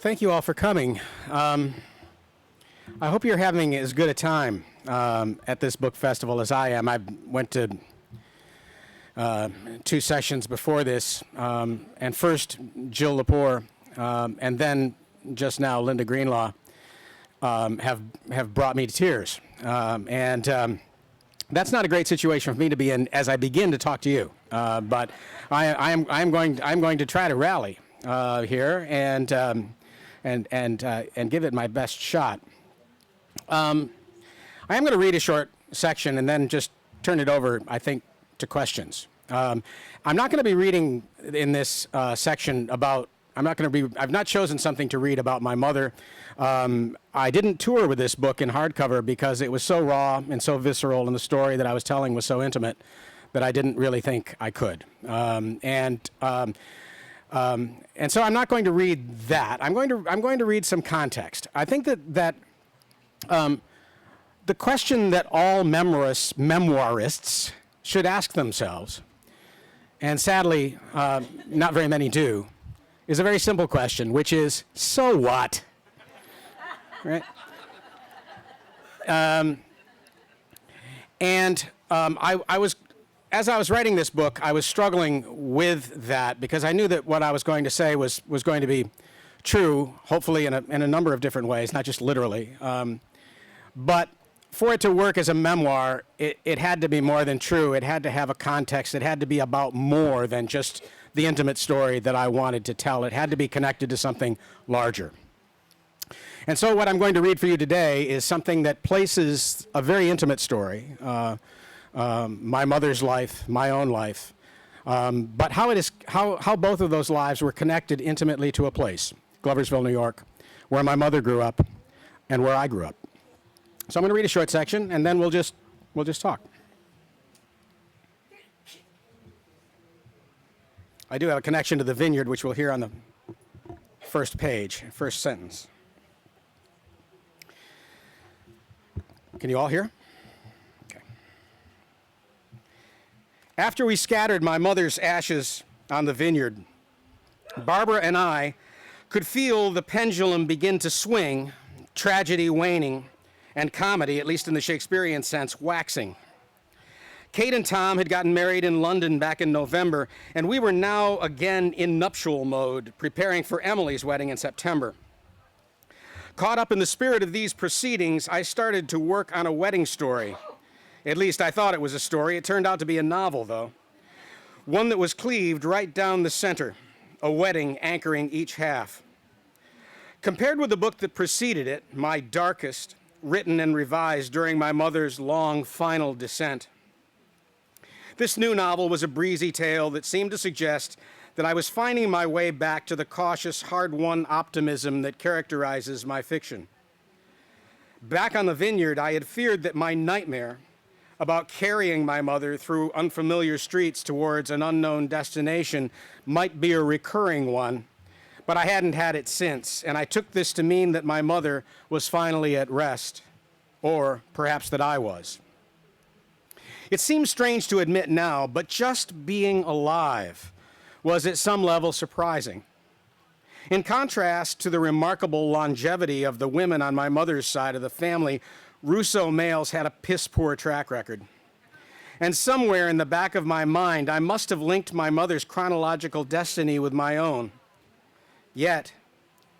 Thank you all for coming. I hope you're having as good a time at this book festival as I am. I went to two sessions before this, and first Jill Lepore, and then just now Linda Greenlaw have brought me to tears, and that's not a great situation for me to be in as I begin to talk to you. But I'm going to try to rally here and give it my best shot. I am going to read a short section and then just turn it over, I think, to questions. I'm not going to be reading in this section about. I've not chosen something to read about my mother. I didn't tour with this book in hardcover because it was so raw and so visceral, and the story that I was telling was so intimate that I didn't really think I could. And so I'm not going to read that. I'm going to read some context. I think that the question that all memoirists should ask themselves, and sadly, not very many do, is a very simple question, which is, so what? Right? As I was writing this book, I was struggling with that because I knew that what I was going to say was going to be true, hopefully in a number of different ways, not just literally. But for it to work as a memoir, it had to be more than true. It had to have a context. It had to be about more than just the intimate story that I wanted to tell. It had to be connected to something larger. And so what I'm going to read for you today is something that places a very intimate story, my mother's life, my own life, but how both of those lives were connected intimately to a place, Gloversville, New York, where my mother grew up and where I grew up. So I'm going to read a short section, and then we'll just talk. I do have a connection to the vineyard, which we'll hear on the first page, first sentence. Can you all hear? Okay. After we scattered my mother's ashes on the vineyard, Barbara and I could feel the pendulum begin to swing, tragedy waning, and comedy, at least in the Shakespearean sense, waxing. Kate and Tom had gotten married in London back in November, and we were now again in nuptial mode, preparing for Emily's wedding in September. Caught up in the spirit of these proceedings, I started to work on a wedding story. At least I thought it was a story. It turned out to be a novel, though. One that was cleaved right down the center, a wedding anchoring each half. Compared with the book that preceded it, My Darkest, written and revised during my mother's long final descent, this new novel was a breezy tale that seemed to suggest that I was finding my way back to the cautious, hard-won optimism that characterizes my fiction. Back on the vineyard, I had feared that my nightmare about carrying my mother through unfamiliar streets towards an unknown destination might be a recurring one, but I hadn't had it since, and I took this to mean that my mother was finally at rest, or perhaps that I was. It seems strange to admit now, but just being alive was at some level surprising. In contrast to the remarkable longevity of the women on my mother's side of the family, Russo males had a piss-poor track record. And somewhere in the back of my mind, I must have linked my mother's chronological destiny with my own. Yet,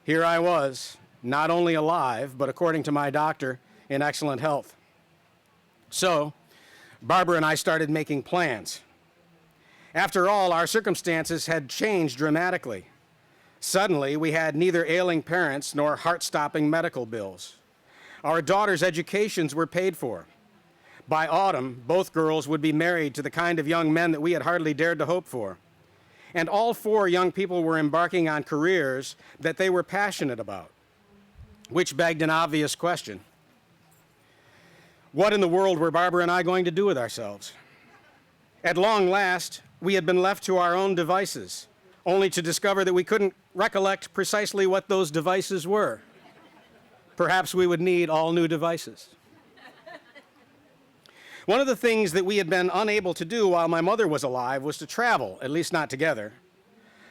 here I was, not only alive, but according to my doctor, in excellent health. So, Barbara and I started making plans. After all, our circumstances had changed dramatically. Suddenly, we had neither ailing parents nor heart-stopping medical bills. Our daughters' educations were paid for. By autumn, both girls would be married to the kind of young men that we had hardly dared to hope for. And all four young people were embarking on careers that they were passionate about, which begged an obvious question. What in the world were Barbara and I going to do with ourselves? At long last, we had been left to our own devices, only to discover that we couldn't recollect precisely what those devices were. Perhaps we would need all new devices. One of the things that we had been unable to do while my mother was alive was to travel, at least not together.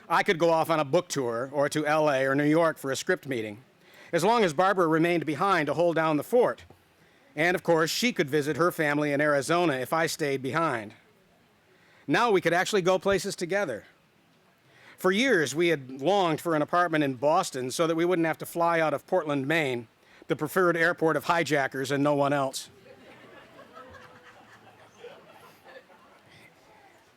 I could go off on a book tour or to LA or New York for a script meeting, as long as Barbara remained behind to hold down the fort. And of course, she could visit her family in Arizona if I stayed behind. Now we could actually go places together. For years, we had longed for an apartment in Boston so that we wouldn't have to fly out of Portland, Maine, the preferred airport of hijackers and no one else.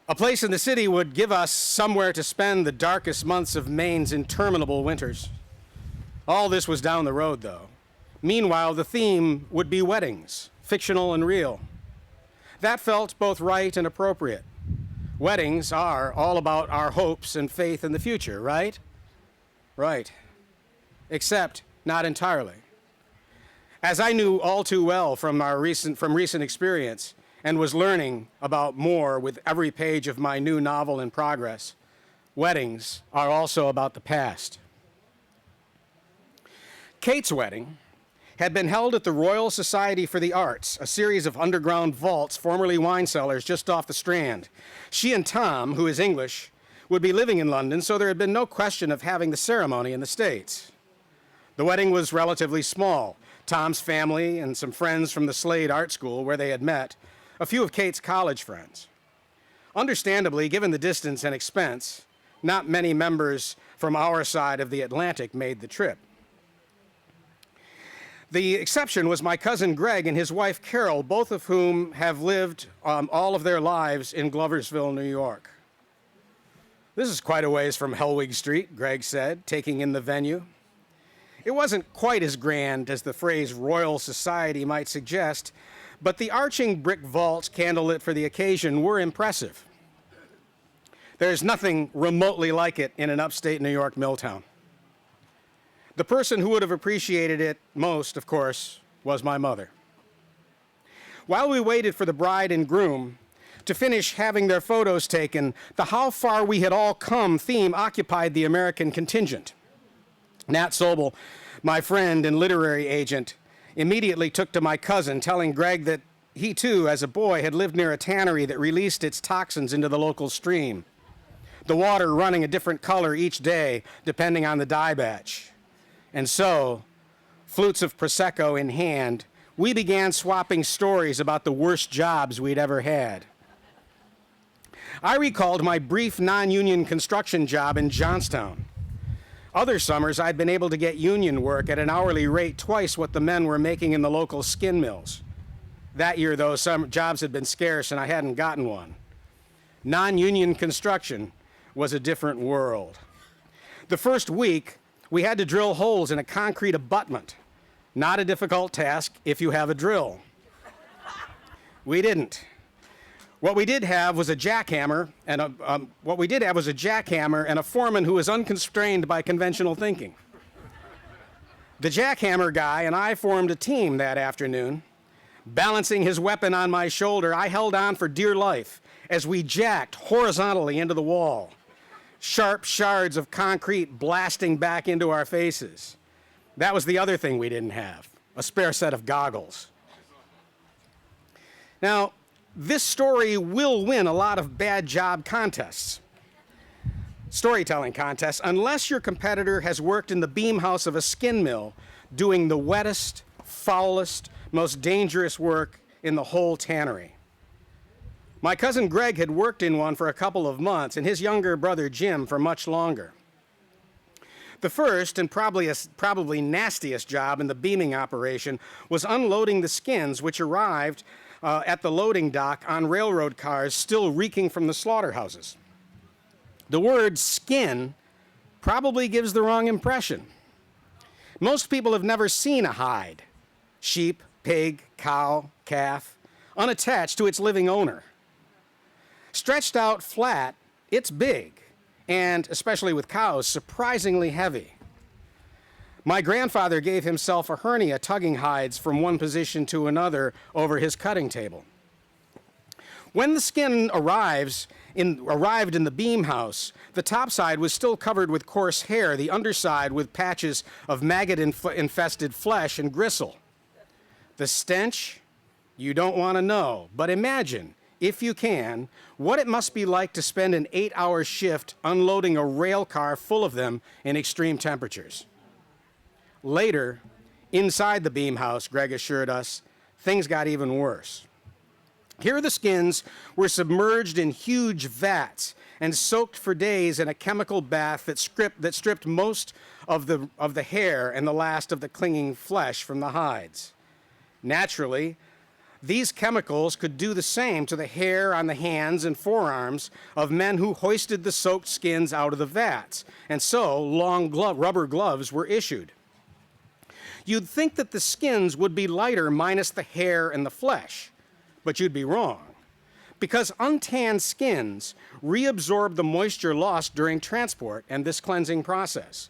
A place in the city would give us somewhere to spend the darkest months of Maine's interminable winters. All this was down the road, though. Meanwhile, the theme would be weddings, fictional and real. That felt both right and appropriate. Weddings are all about our hopes and faith in the future, right? Right. Except not entirely. As I knew all too well from recent experience, and was learning about more with every page of my new novel in progress, weddings are also about the past. Kate's wedding had been held at the Royal Society for the Arts, a series of underground vaults, formerly wine cellars, just off the Strand. She and Tom, who is English, would be living in London, so there had been no question of having the ceremony in the States. The wedding was relatively small. Tom's family and some friends from the Slade Art School, where they had met, a few of Kate's college friends. Understandably, given the distance and expense, not many members from our side of the Atlantic made the trip. The exception was my cousin Greg and his wife Carol, both of whom have lived all of their lives in Gloversville, New York. "This is quite a ways from Hellwig Street," Greg said, taking in the venue. It wasn't quite as grand as the phrase Royal Society might suggest, but the arching brick vaults candlelit for the occasion were impressive. There's nothing remotely like it in an upstate New York mill town. The person who would have appreciated it most, of course, was my mother. While we waited for the bride and groom to finish having their photos taken, the "how far we had all come" theme occupied the American contingent. Nat Sobel, my friend and literary agent, immediately took to my cousin, telling Greg that he too, as a boy, had lived near a tannery that released its toxins into the local stream, the water running a different color each day depending on the dye batch. And so, flutes of Prosecco in hand, we began swapping stories about the worst jobs we'd ever had. I recalled my brief non-union construction job in Johnstown. Other summers, I'd been able to get union work at an hourly rate twice what the men were making in the local skin mills. That year, though, some jobs had been scarce and I hadn't gotten one. Non-union construction was a different world. The first week, we had to drill holes in a concrete abutment. Not a difficult task if you have a drill. We didn't. What we did have was a jackhammer and a foreman who was unconstrained by conventional thinking. The jackhammer guy and I formed a team that afternoon. Balancing his weapon on my shoulder, I held on for dear life as we jacked horizontally into the wall, sharp shards of concrete blasting back into our faces. That was the other thing we didn't have, a spare set of goggles. Now, this story will win a lot of bad job contests, storytelling contests, unless your competitor has worked in the beam house of a skin mill doing the wettest, foulest, most dangerous work in the whole tannery. My cousin Greg had worked in one for a couple of months, and his younger brother Jim for much longer. The first and probably nastiest job in the beaming operation was unloading the skins which arrived at the loading dock on railroad cars still reeking from the slaughterhouses. The word skin probably gives the wrong impression. Most people have never seen a hide, sheep, pig, cow, calf, unattached to its living owner. Stretched out flat, it's big, and, especially with cows, surprisingly heavy. My grandfather gave himself a hernia tugging hides from one position to another over his cutting table. When the skin arrived in the beam house, the top side was still covered with coarse hair, the underside with patches of maggot-infested flesh and gristle. The stench, you don't want to know, but imagine if you can, what it must be like to spend an 8-hour shift unloading a rail car full of them in extreme temperatures. Later, inside the beam house, Greg assured us, things got even worse. Here the skins were submerged in huge vats and soaked for days in a chemical bath that stripped most of the hair and the last of the clinging flesh from the hides. Naturally, these chemicals could do the same to the hair on the hands and forearms of men who hoisted the soaked skins out of the vats, and so long rubber gloves were issued. You'd think that the skins would be lighter minus the hair and the flesh, but you'd be wrong, because untanned skins reabsorb the moisture lost during transport and this cleansing process.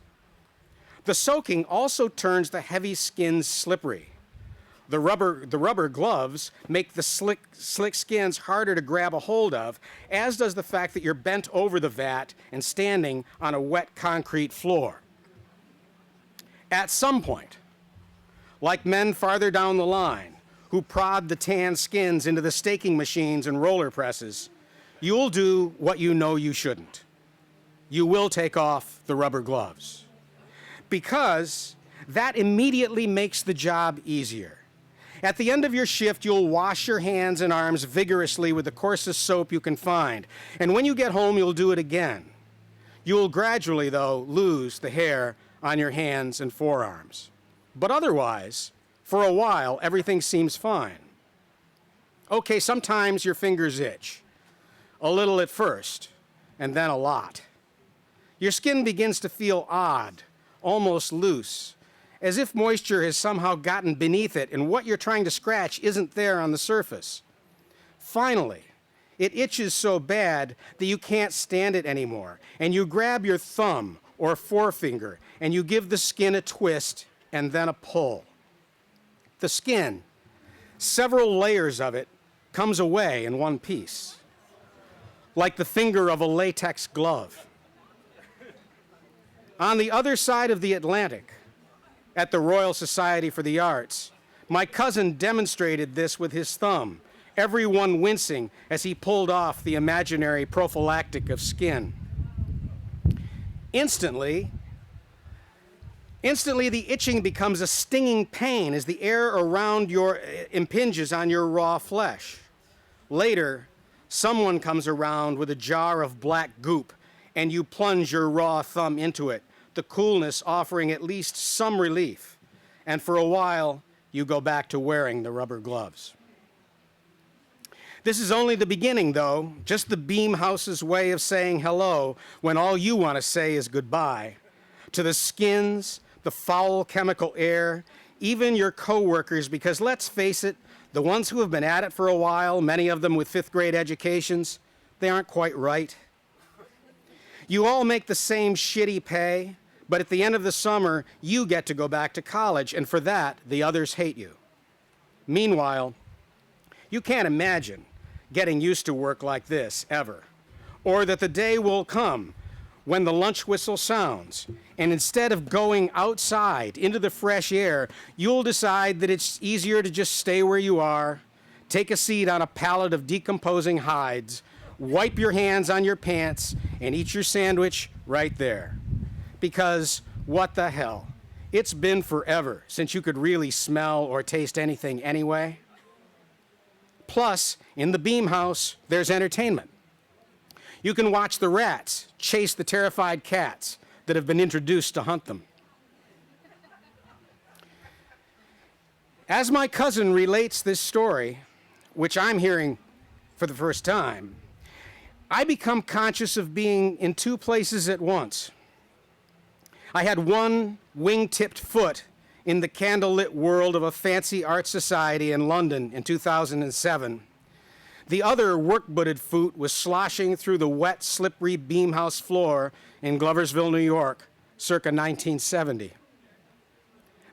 The soaking also turns the heavy skins slippery. The rubber gloves make the slick skins harder to grab a hold of, as does the fact that you're bent over the vat and standing on a wet concrete floor. At some point, like men farther down the line who prod the tan skins into the staking machines and roller presses, you'll do what you know you shouldn't. You will take off the rubber gloves, because that immediately makes the job easier. At the end of your shift, you'll wash your hands and arms vigorously with the coarsest soap you can find. And when you get home, you'll do it again. You will gradually, though, lose the hair on your hands and forearms. But otherwise, for a while, everything seems fine. Okay, sometimes your fingers itch. A little at first, and then a lot. Your skin begins to feel odd, almost loose, as if moisture has somehow gotten beneath it and what you're trying to scratch isn't there on the surface. Finally, it itches so bad that you can't stand it anymore, and you grab your thumb or forefinger and you give the skin a twist and then a pull. The skin, several layers of it, comes away in one piece, like the finger of a latex glove. On the other side of the Atlantic, at the Royal Society for the Arts, my cousin demonstrated this with his thumb, everyone wincing as he pulled off the imaginary prophylactic of skin. Instantly, the itching becomes a stinging pain as the air around impinges on your raw flesh. Later, someone comes around with a jar of black goop, and you plunge your raw thumb into it, the coolness offering at least some relief. And for a while, you go back to wearing the rubber gloves. This is only the beginning, though, just the beam house's way of saying hello when all you want to say is goodbye. To the skins, the foul chemical air, even your coworkers, because let's face it, the ones who have been at it for a while, many of them with fifth-grade educations, they aren't quite right. You all make the same shitty pay, but at the end of the summer, you get to go back to college, and for that, the others hate you. Meanwhile, you can't imagine getting used to work like this, ever. Or that the day will come when the lunch whistle sounds, and instead of going outside into the fresh air, you'll decide that it's easier to just stay where you are, take a seat on a pallet of decomposing hides, wipe your hands on your pants, and eat your sandwich right there. Because what the hell? It's been forever since you could really smell or taste anything anyway. Plus, in the beam house, there's entertainment. You can watch the rats chase the terrified cats that have been introduced to hunt them. As my cousin relates this story, which I'm hearing for the first time, I become conscious of being in two places at once. I had one wing-tipped foot in the candlelit world of a fancy art society in London in 2007. The other work-booted foot was sloshing through the wet, slippery beam house floor in Gloversville, New York, circa 1970.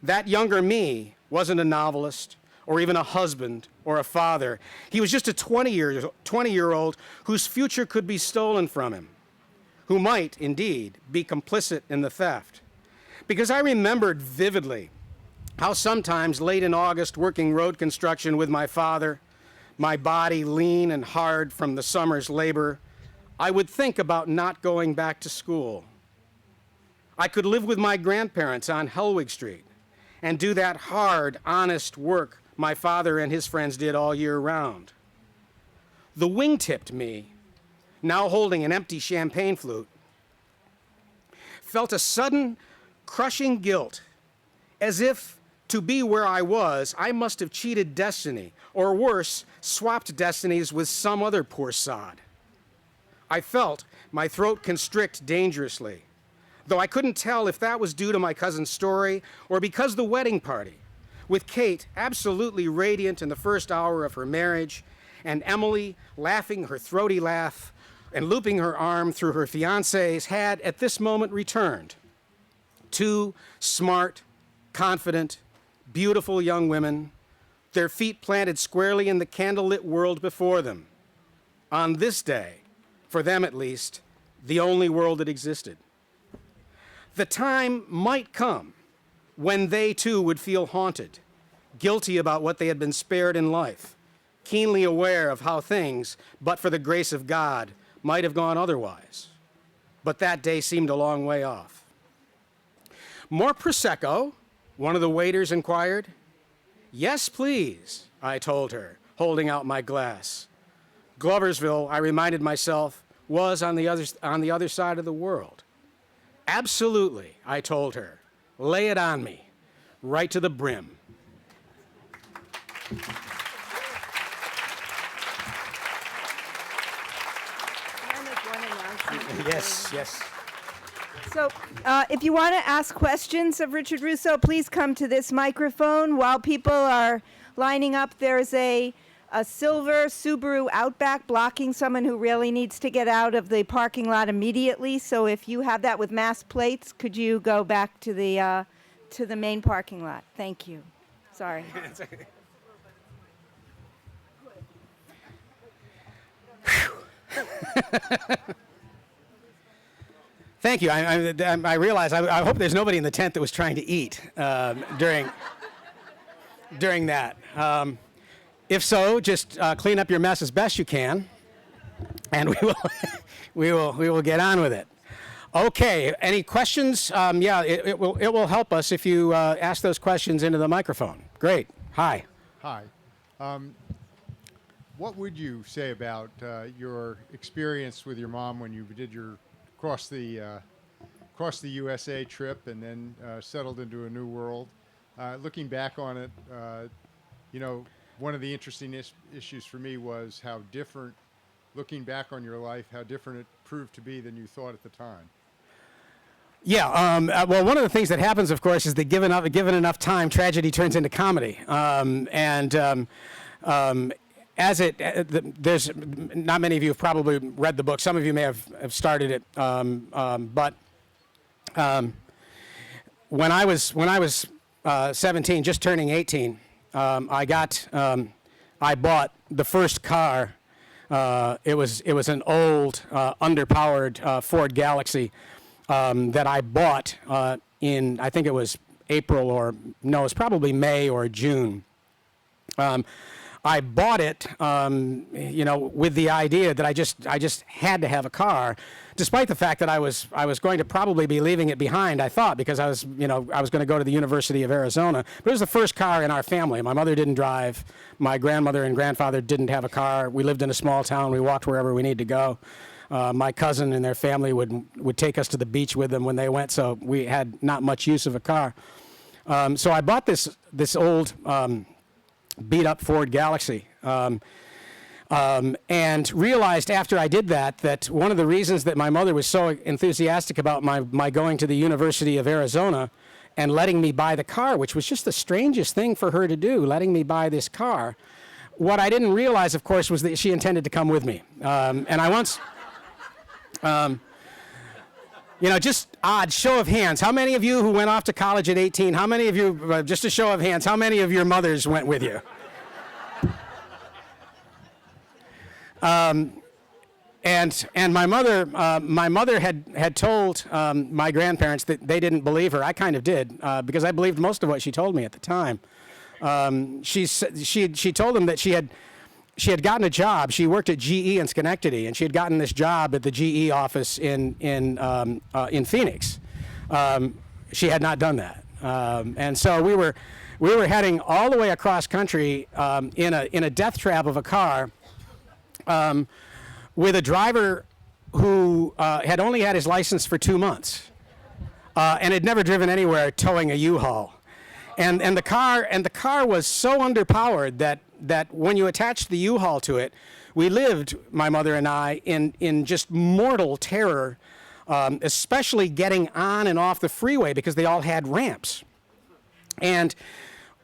That younger me wasn't a novelist, or even a husband or a father. He was just a 20-year-old whose future could be stolen from him, who might, indeed, be complicit in the theft. Because I remembered vividly how sometimes late in August, working road construction with my father, my body lean and hard from the summer's labor, I would think about not going back to school. I could live with my grandparents on Helwig Street and do that hard, honest work my father and his friends did all year round. The wing-tipped me, now holding an empty champagne flute, felt a sudden, crushing guilt, as if to be where I was, I must have cheated destiny, or worse, swapped destinies with some other poor sod. I felt my throat constrict dangerously, though I couldn't tell if that was due to my cousin's story or because the wedding party, with Kate absolutely radiant in the first hour of her marriage, and Emily laughing her throaty laugh and looping her arm through her fiancé's, had at this moment returned. Two smart, confident, beautiful young women, their feet planted squarely in the candlelit world before them. On this day, for them at least, the only world that existed. The time might come when they too would feel haunted, guilty about what they had been spared in life, keenly aware of how things, but for the grace of God, might have gone otherwise. But that day seemed a long way off. More Prosecco? One of the waiters inquired. Yes, please, I told her, holding out my glass. Gloversville, I reminded myself, was on the other side of the world. Absolutely, I told her. Lay it on me, right to the brim. Yes. So if you want to ask questions of Richard Russo, please come to this microphone. While people are lining up, there's a silver Subaru Outback blocking someone who really needs to get out of the parking lot immediately. So if you have that with mass plates, could you go back to the main parking lot? Thank you. Sorry. Thank you. I realize, I hope there's nobody in the tent that was trying to eat during that. If so, just clean up your mess as best you can, and we will get on with it. Okay. Any questions? It will help us if you ask those questions into the microphone. Great. Hi. Hi. What would you say about your experience with your mom when you did your across the USA trip and then settled into a new world? Looking back on it, one of the interesting issues for me was how different, looking back on your life, how different it proved to be than you thought at the time. Yeah, well, one of the things that happens, of course, is that given enough time, tragedy turns into comedy. There's not many of you have probably read the book. Some of you may have started it, but when I was 17, just turning 18, I bought the first car. It was an old underpowered Ford Galaxy that I bought in, I think it was April it's probably May or June. I bought it, with the idea that I just had to have a car, despite the fact that I was going to probably be leaving it behind. I thought, because I was going to go to the University of Arizona. But it was the first car in our family. My mother didn't drive. My grandmother and grandfather didn't have a car. We lived in a small town. We walked wherever we needed to go. My cousin and their family would take us to the beach with them when they went. So we had not much use of a car. So I bought this old beat-up Ford Galaxy, and realized after I did that one of the reasons that my mother was so enthusiastic about my going to the University of Arizona and letting me buy the car, which was just the strangest thing for her to do, letting me buy this car. What I didn't realize, of course, was that she intended to come with me. And I once, just odd show of hands. How many of you who went off to college at 18, how many of you, just a show of hands, how many of your mothers went with you? And my mother had told my grandparents that they didn't believe her. I kind of did, because I believed most of what she told me at the time. She told them that she had gotten a job. She worked at GE in Schenectady, and she had gotten this job at the GE office in Phoenix. She had not done that, and so we were heading all the way across country in a death trap of a car with a driver who had only had his license for 2 months and had never driven anywhere towing a U-Haul. And the car was so underpowered that when you attached the U-Haul to it, we lived, my mother and I, in just mortal terror, especially getting on and off the freeway because they all had ramps. And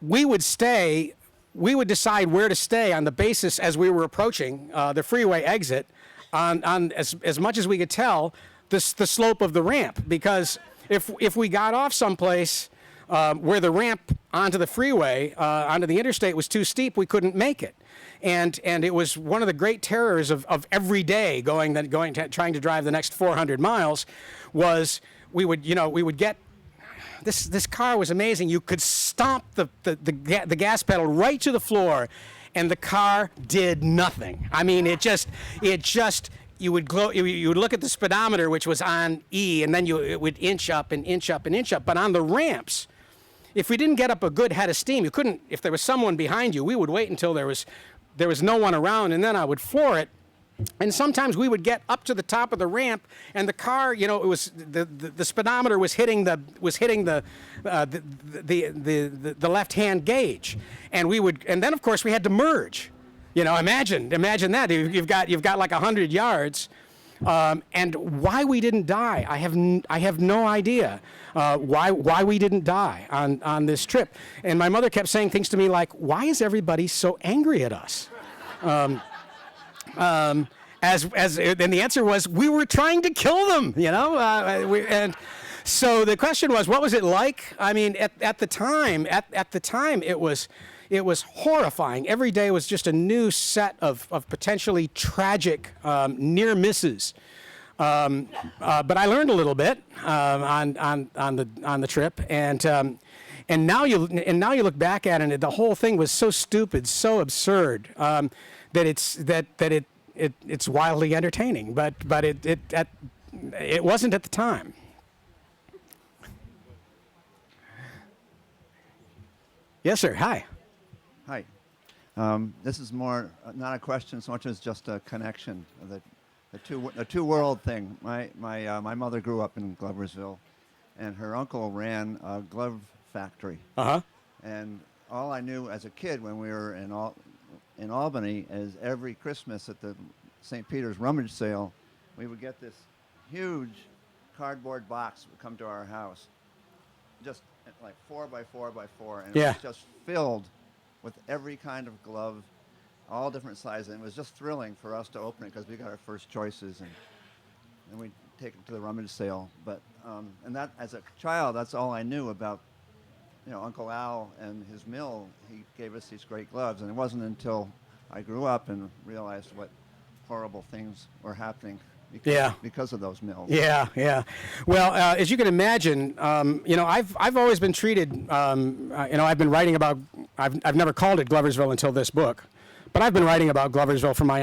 we would decide where to stay on the basis as we were approaching the freeway exit on as much as we could tell the slope of the ramp, because if we got off someplace where the ramp onto the freeway, onto the interstate was too steep, we couldn't make it. And it was one of the great terrors of every day trying to drive the next 400 miles was we would get, this car was amazing. You could stomp the gas pedal right to the floor and the car did nothing. I mean, it just, you would look at the speedometer, which was on E, and then it would inch up and inch up and inch up. But on the ramps, if we didn't get up a good head of steam, you couldn't, if there was someone behind you, we would wait until there was no one around, and then I would floor it. And sometimes we would get up to the top of the ramp, and the car, it was the speedometer was hitting the left-hand gauge, and then of course we had to merge. Imagine that you've got like 100 yards, and why we didn't die, I have no idea. Why we didn't die on this trip. And my mother kept saying things to me like, "Why is everybody so angry at us?" And the answer was, we were trying to kill them, and so the question was, what was it like? I mean, at the time, it was horrifying. Every day was just a new set of potentially tragic near misses. But I learned a little bit on the trip, and now you look back at it, and the whole thing was so stupid, so absurd, that it's wildly entertaining. But it wasn't at the time. Yes, sir. Hi. Hi. This is more not a question so much as just a connection. The two world thing. My mother grew up in Gloversville, and her uncle ran a glove factory. Uh-huh. And all I knew as a kid when we were in Albany is every Christmas at the St. Peter's rummage sale, we would get this huge cardboard box would come to our house, just like 4 by 4 by 4, and it was just filled with every kind of glove, all different sizes, and it was just thrilling for us to open it because we got our first choices, and we'd take it to the rummage sale. But and that, as a child, that's all I knew about, Uncle Al and his mill. He gave us these great gloves, and it wasn't until I grew up and realized what horrible things were happening because of those mills. Yeah. Well, as you can imagine, I've always been treated. I've been writing about. I've never called it Gloversville until this book, but I've been writing about Gloversville for my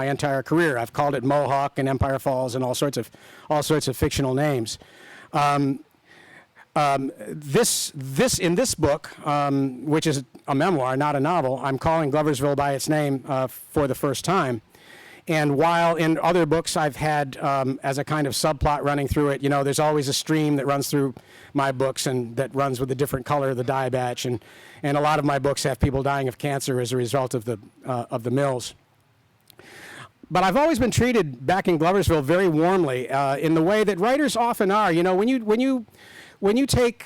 entire career. I've called it Mohawk and Empire Falls and all sorts of fictional names. In this book, which is a memoir, not a novel, I'm calling Gloversville by its name for the first time. And while in other books I've had as a kind of subplot running through it, there's always a stream that runs through my books and that runs with a different color of the dye batch, and a lot of my books have people dying of cancer as a result of the mills. But I've always been treated back in Gloversville very warmly in the way that writers often are. When you take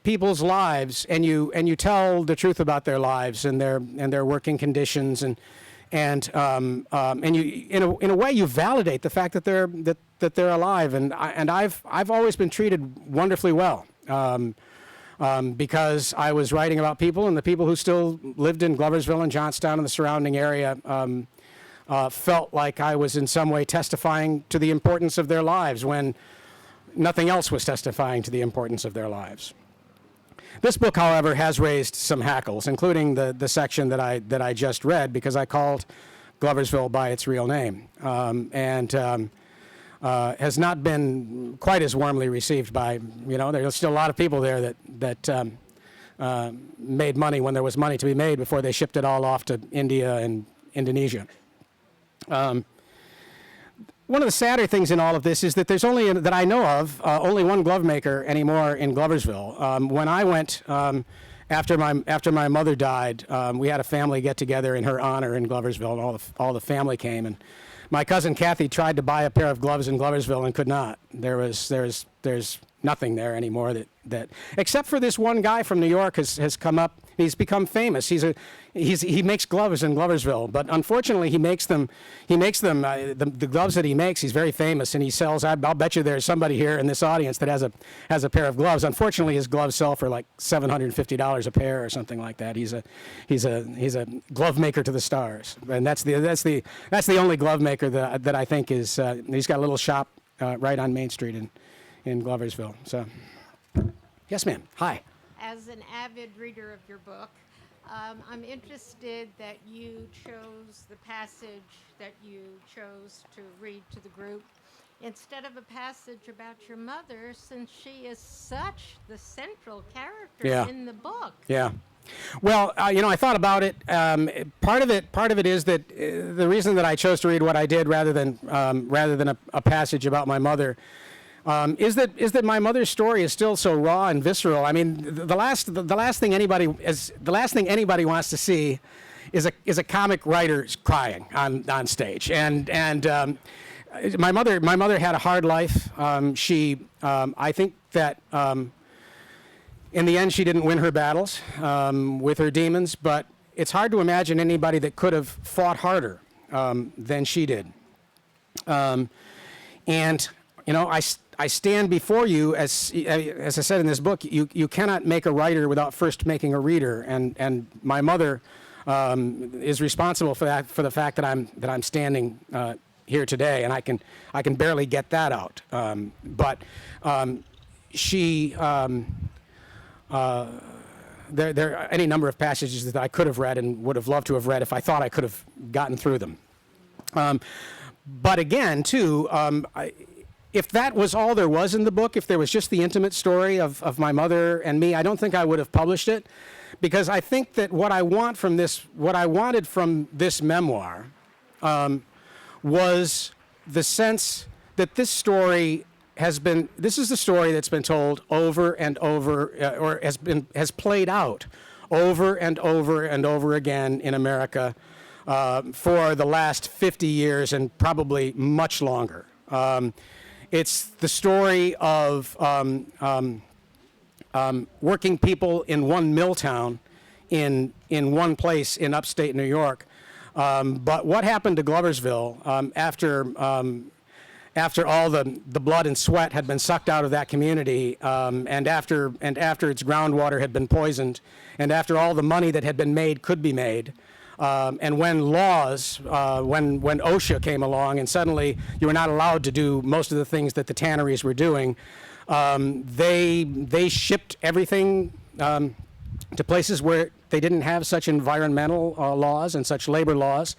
people's lives and you tell the truth about their lives and their working conditions and you in a way you validate the fact that they're alive, and I've always been treated wonderfully well because I was writing about people, and the people who still lived in Gloversville and Johnstown and the surrounding area felt like I was in some way testifying to the importance of their lives when nothing else was testifying to the importance of their lives. This book, however, has raised some hackles, including the section that I just read, because I called Gloversville by its real name, and has not been quite as warmly received by, there's still a lot of people there that made money when there was money to be made before they shipped it all off to India and Indonesia. One of the sadder things in all of this is that there's only, that I know of, only one glove maker anymore in Gloversville. When I went, after my mother died, we had a family get together in her honor in Gloversville, and all the family came. And my cousin Kathy tried to buy a pair of gloves in Gloversville and could not. There's nothing there anymore that except for this one guy from New York has come up. He's become famous. He makes gloves in Gloversville, but unfortunately he makes them the gloves that he makes. He's very famous, and he sells. I'll bet you there's somebody here in this audience that has a pair of gloves. Unfortunately, his gloves sell for like $750 a pair or something like that. He's a glove maker to the stars, and that's the only glove maker that I think is. He's got a little shop right on Main Street in Gloversville. So, yes, ma'am. Hi. As an avid reader of your book, I'm interested that you chose the passage that you chose to read to the group instead of a passage about your mother, since she is such the central character in the book. Yeah. Well, I thought about it. Part of it is that the reason that I chose to read what I did rather than a passage about my mother. Is that my mother's story is still so raw and visceral? I mean, the last thing anybody wants to see is a comic writer crying on stage. And my mother had a hard life. I think that in the end she didn't win her battles with her demons. But it's hard to imagine anybody that could have fought harder than she did. I stand before you, as I said in this book, you cannot make a writer without first making a reader, and my mother is responsible for the fact that I'm standing here today, and I can barely get that out. But she there are any number of passages that I could have read and would have loved to have read if I thought I could have gotten through them. But again, too. If that was all there was in the book, if there was just the intimate story of my mother and me, I don't think I would have published it, because I think that what I wanted from this memoir, was the sense that this is the story that's been told over and over, or has played out over and over and over again in America for the last 50 years and probably much longer. It's the story of working people in one mill town in one place in upstate New York. But what happened to Gloversville after all the blood and sweat had been sucked out of that community, and after its groundwater had been poisoned, and after all the money that had been made could be made, and when when OSHA came along and suddenly you were not allowed to do most of the things that the tanneries were doing, they shipped everything to places where they didn't have such environmental laws and such labor laws.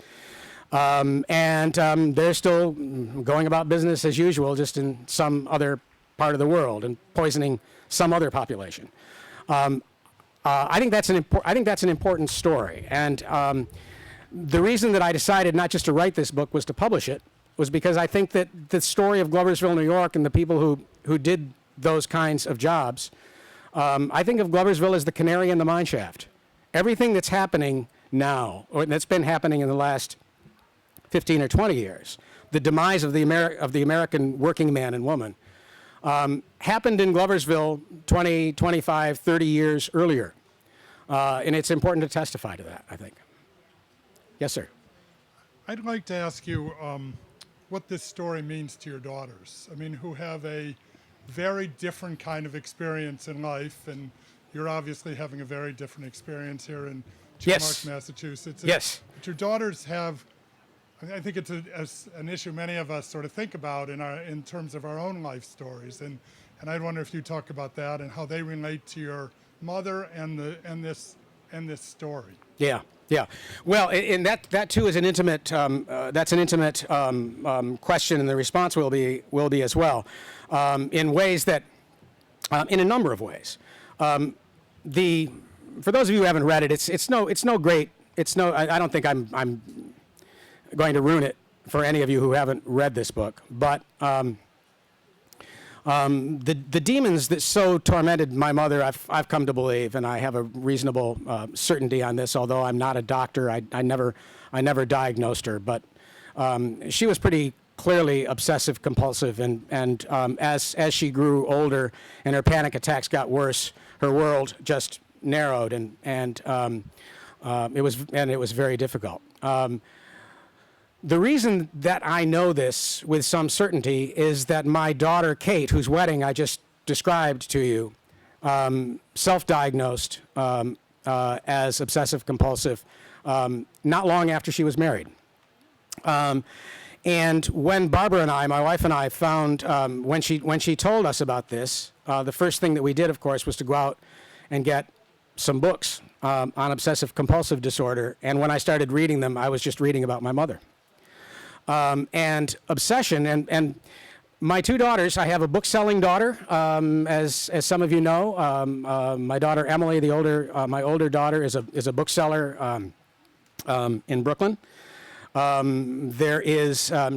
And they're still going about business as usual, just in some other part of the world and poisoning some other population. I think that's an important story, and the reason that I decided not just to write this book was to publish it was because I think that the story of Gloversville, New York, and the people who did those kinds of jobs, I think of Gloversville as the canary in the mine shaft. Everything that's happening now, or that's been happening in the last 15 or 20 years, the demise of the American working man and woman, happened in Gloversville 20, 25, 30 years earlier. And it's important to testify to that, I think. Yes, sir. I'd like to ask you what this story means to your daughters. I mean, who have a very different kind of experience in life, and you're obviously having a very different experience here in Chipmunk, Massachusetts. Yes. But your daughters have, I think it's an issue many of us sort of think about in terms of our own life stories, and I'd wonder if you talk about that and how they relate to your mother and this story? Yeah, yeah. Well, and that too is an intimate. That's an intimate question, and the response will be as well, in ways that, in a number of ways. For those of you who haven't read it, it's no great. I don't think I'm going to ruin it for any of you who haven't read this book, but. The demons that so tormented my mother, I've come to believe, and I have a reasonable certainty on this. Although I'm not a doctor, I never diagnosed her, but she was pretty clearly obsessive compulsive, and as she grew older and her panic attacks got worse, her world just narrowed, and it was very difficult. The reason that I know this with some certainty is that my daughter, Kate, whose wedding I just described to you, self-diagnosed as obsessive-compulsive not long after she was married. And when Barbara and I, my wife and I, found, when she told us about this, the first thing that we did, of course, was to go out and get some books on obsessive-compulsive disorder. And when I started reading them, I was just reading about my mother. And obsession, and my two daughters, I have a book-selling daughter, as some of you know. My daughter Emily, my older daughter, is a bookseller in Brooklyn.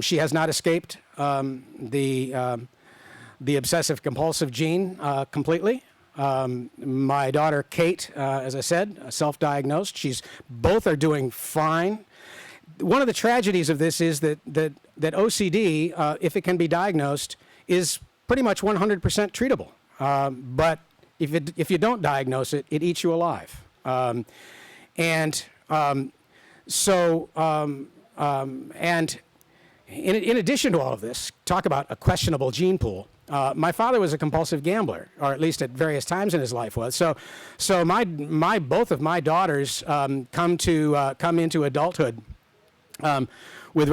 She has not escaped the obsessive-compulsive gene completely. My daughter Kate, as I said, self-diagnosed. Both are doing fine. One of the tragedies of this is that OCD, if it can be diagnosed, is pretty much 100% treatable. But if you don't diagnose it, it eats you alive. And in addition to all of this, talk about a questionable gene pool. My father was a compulsive gambler, or at least at various times in his life was. So both of my daughters come into adulthood. With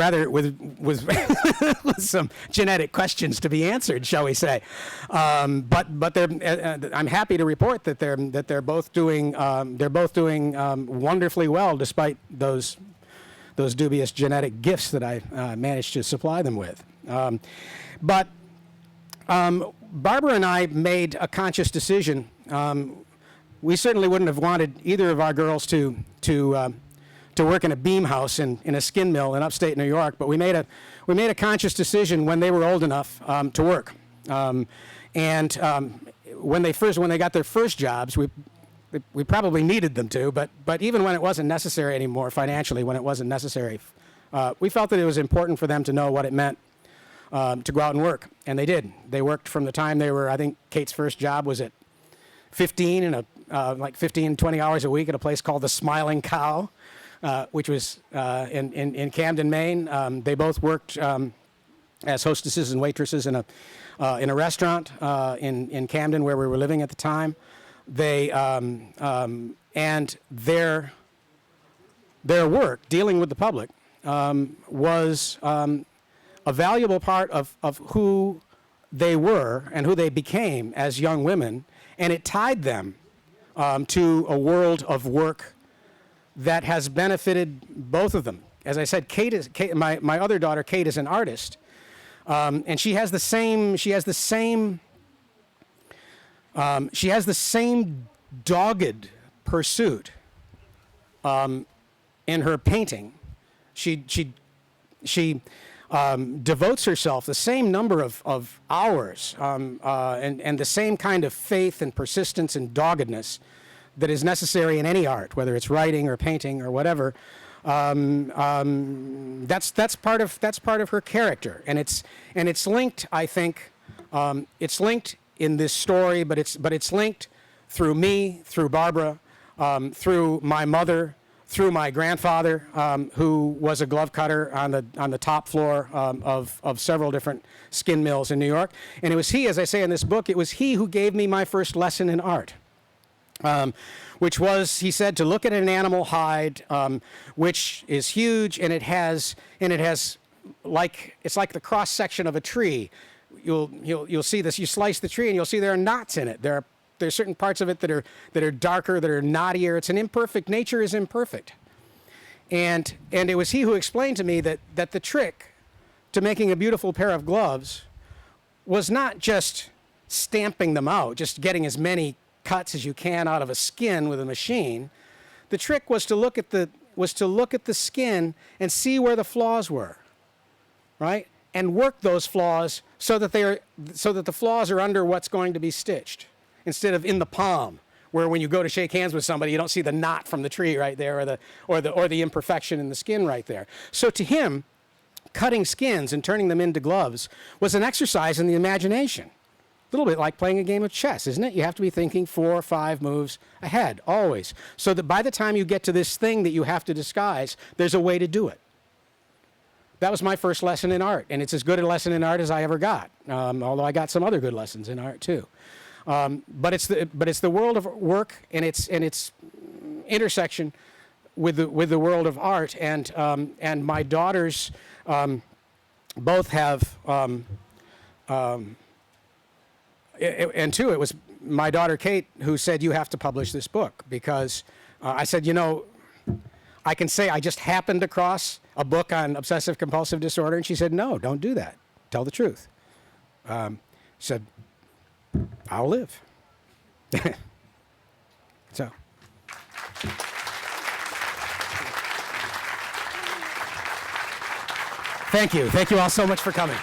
with some genetic questions to be answered, shall we say? But I'm happy to report that they're both doing wonderfully well, despite those dubious genetic gifts that I managed to supply them with. But Barbara and I made a conscious decision. We certainly wouldn't have wanted either of our girls to work in a beam house in a skin mill in upstate New York, but we made a conscious decision when they were old enough to work. When they got their first jobs, we probably needed them to, but even when it wasn't necessary anymore financially, when it wasn't necessary, we felt that it was important for them to know what it meant to go out and work, and they did. They worked from the time they were. I think Kate's first job was at 15 like 15, 20 hours a week at a place called the Smiling Cow. Which was in Camden, Maine. They both worked as hostesses and waitresses in a restaurant in Camden, where we were living at the time. They and their work dealing with the public was a valuable part of who they were and who they became as young women, and it tied them to a world of work that has benefited both of them. As I said, my other daughter, Kate, is an artist, and she has the same dogged pursuit in her painting. She devotes herself the same number of hours and the same kind of faith and persistence and doggedness that is necessary in any art, whether it's writing or painting or whatever. That's part of her character, and it's linked. I think it's linked in this story, but it's linked through me, through Barbara, through my mother, through my grandfather, who was a glove cutter on the top floor of several different skin mills in New York. And it was he, as I say in this book, it was he who gave me my first lesson in art. Which was, he said, to look at an animal hide, which is huge, and it's like the cross section of a tree. You'll see this. You slice the tree, and you'll see there are knots in it. There There's certain parts of it that are darker, that are knottier. It's an imperfect. Nature is imperfect. And it was he who explained to me that the trick to making a beautiful pair of gloves was not just stamping them out, just getting as many cuts as you can out of a skin with a machine. The trick was to look at the skin and see where the flaws were, right? And work those flaws so that the flaws are under what's going to be stitched, instead of in the palm, where when you go to shake hands with somebody, you don't see the knot from the tree right there, or the imperfection in the skin right there. So to him, cutting skins and turning them into gloves was an exercise in the imagination. A little bit like playing a game of chess, isn't it? You have to be thinking 4 or 5 moves ahead, always. So that by the time you get to this thing that you have to disguise, there's a way to do it. That was my first lesson in art, and it's as good a lesson in art as I ever got, although I got some other good lessons in art too. But it's the world of work and its intersection with the world of art, and my daughters both have. And two, it was my daughter Kate who said, you have to publish this book, because I said, I can say I just happened across a book on obsessive compulsive disorder, and she said, no, don't do that. Tell the truth. She said, I'll live. So. Thank you. Thank you all so much for coming.